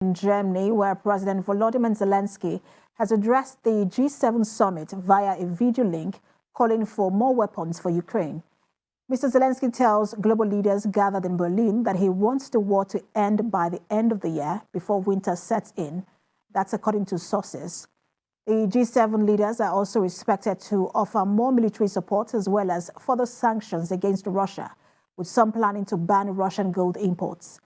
In Germany, where President Volodymyr Zelensky has addressed the G7 summit via a video link calling for more weapons for Ukraine. Mr. Zelensky tells global leaders gathered in Berlin that he wants the war to end by the end of the year before winter sets in. That's according to sources. The G7 leaders are also expected to offer more military support as well as further sanctions against Russia, with some planning to ban Russian gold imports.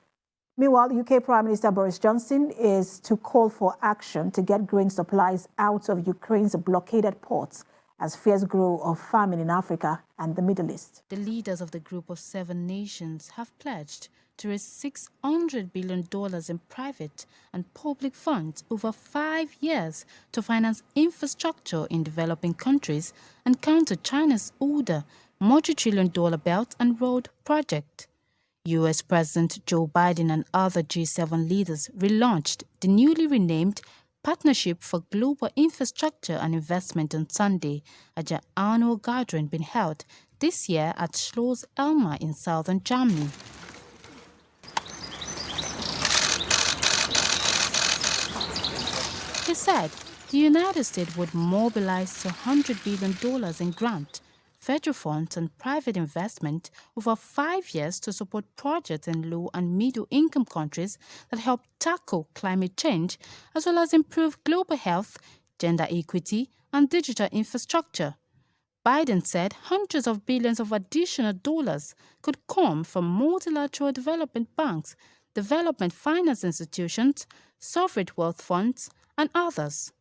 Meanwhile, UK Prime Minister Boris Johnson is to call for action to get grain supplies out of Ukraine's blockaded ports as fears grow of famine in Africa and the Middle East. The leaders of the group of 7 nations have pledged to raise $600 billion in private and public funds over 5 years to finance infrastructure in developing countries and counter China's older multi-trillion-dollar Belt and Road project. U.S. President Joe Biden and other G7 leaders relaunched the newly renamed Partnership for Global Infrastructure and Investment on Sunday at their annual gathering being held this year at Schloss Elmar in southern Germany. He said the United States would mobilize $100 billion in grant, federal funds and private investment over 5 years to support projects in low and middle-income countries that help tackle climate change, as well as improve global health, gender equity, and digital infrastructure. Biden said hundreds of billions of additional dollars could come from multilateral development banks, development finance institutions, sovereign wealth funds, and others.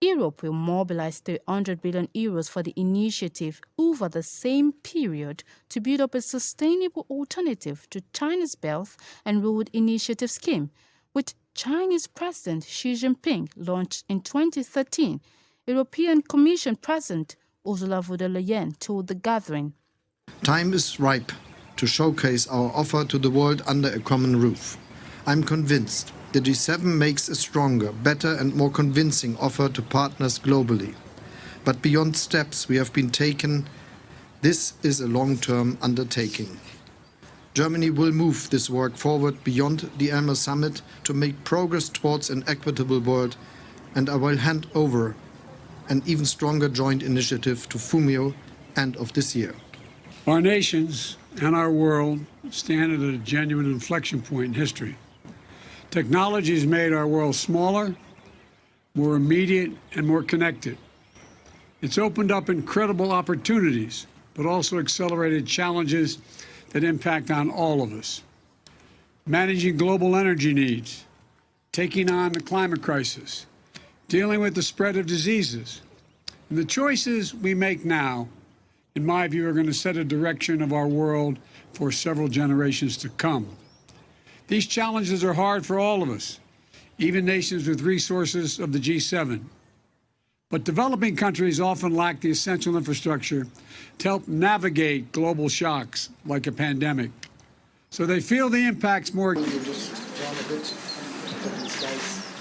Europe will mobilize €300 billion for the initiative over the same period to build up a sustainable alternative to China's Belt and Road Initiative scheme, which Chinese President Xi Jinping launched in 2013, European Commission President Ursula von der Leyen told the gathering. Time is ripe to showcase our offer to the world under a common roof. I'm convinced the G7 makes a stronger, better and more convincing offer to partners globally. But beyond steps we have been taken, this is a long-term undertaking. Germany will move this work forward beyond the Elmar Summit to make progress towards an equitable world, and I will hand over an even stronger joint initiative to Fumio end of this year. Our nations and our world stand at a genuine inflection point in history. Technology has made our world smaller, more immediate, and more connected. It's opened up incredible opportunities, but also accelerated challenges that impact on all of us. Managing global energy needs, taking on the climate crisis, dealing with the spread of diseases. And the choices we make now, in my view, are going to set a direction of our world for several generations to come. These challenges are hard for all of us, even nations with resources of the G7. But developing countries often lack the essential infrastructure to help navigate global shocks like a pandemic. So they feel the impacts more. You just down a bit to put these guys